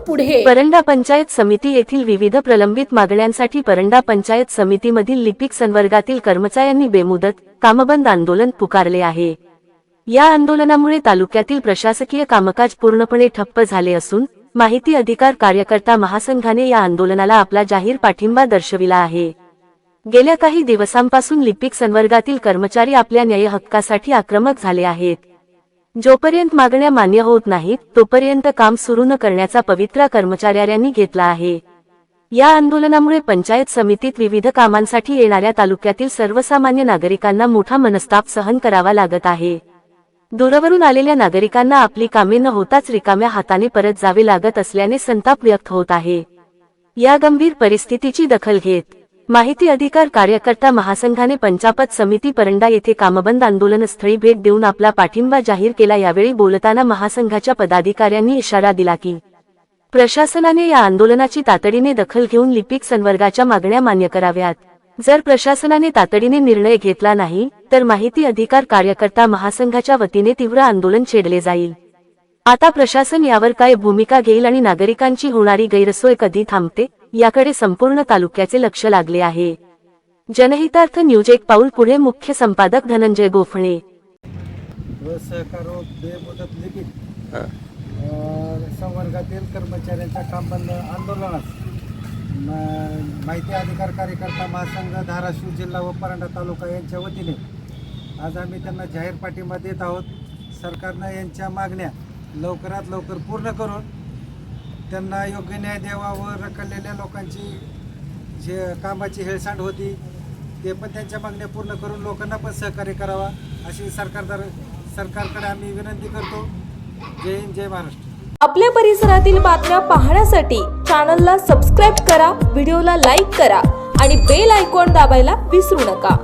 पुढे। परंडा पंचायत समिती येथील विविध प्रलंबित मागण्यांसाठी परंडा पंचायत समितीमधील लिपिक संवर्गातील कर्मचाऱ्यांनी बेमुदत कामबंद आंदोलन पुकारले आहे। या आंदोलनामुळे तालुक्यातील प्रशासकीय कामकाज पूर्णपणे ठप्प झाले असून माहिती अधिकार कार्यकर्ता महासंघाने या आंदोलनाला आपला जाहीर पाठिंबा दर्शविला आहे। गेल्या काही दिवसांपासून लिपिक संवर्गातील कर्मचारी आपल्या न्याय हक्कासाठी आक्रमक झाले आहेत। जोपर्यंत मागण्या मान्य होत नाहीत तोपर्यंत काम सुरू न करण्याचा पवित्रा कर्मचाऱ्यांनी घेतला आहे। या आंदोलनामुळे पंचायत समितीत विविध कामांसाठी येणाऱ्या तालुक्यातील सर्वसामान्य नागरिकांना मोठा मनस्ताप सहन करावा लागत आहे। दूरवरून आलेल्या नागरिकांना आपली कामे न होताच रिकाम्या हाताने परत जावे लागत असल्याने संताप व्यक्त होत आहे। या गंभीर परिस्थितीची दखल घेत माहिती अधिकार कार्यकर्ता महासंघाने पंचायत समिती परंडा येथे कामबंद आंदोलनस्थळी भेट देऊन आपला पाठिंबा जाहीर केला। यावेळी बोलताना महासंघाच्या पदाधिकाऱ्यांनी इशारा दिला की प्रशासनाने या आंदोलनाची तातडीने दखल घेऊन लिपिक संवर्गाच्या मागण्या मान्य कराव्यात। जर प्रशासनाने तातडीने निर्णय घेतला नाही तर माहिती अधिकार कार्यकर्ता महासंघाच्या वतीने तीव्र आंदोलन छेडले जाईल। आता प्रशासन यावर काय भूमिका घेईल आणि नागरिकांची होणारी गैरसोय कधी थांबते याकडे संपूर्ण तालुक्याचे लक्ष लागले आहे। जनहितार्थ न्यूज एक पाऊल पुढे मुख्य संपादक धनंजय गोफणे। संवर्गातील कर्मचाऱ्यांच्या कामबंद आंदोलनास माहिती अधिकार कार्यकर्ता महासंघ धाराशिव जिल्हा व परंडा तालुका यांच्या वतीने आज आम्ही त्यांना जाहीर पाठिंबा देत आहोत। सरकारनं यांच्या मागण्या लवकरात लवकर पूर्ण करून त्यांना योग्य न्याय द्यावा व रखडलेल्या लोकांची जे कामाची हेळसांड होती ते पण त्यांच्या मागण्या पूर्ण करून लोकांना पण सहकार्य करावा अशी सरकारकडे आम्ही विनंती करतो। जय हिंद, जय महाराष्ट्र। आपल्या परिसरातील बातम्या पाहण्यासाठी चॅनलला सबस्क्राइब करा, व्हिडिओला लाईक करा आणि बेल आयकॉन दाबायला विसरू नका।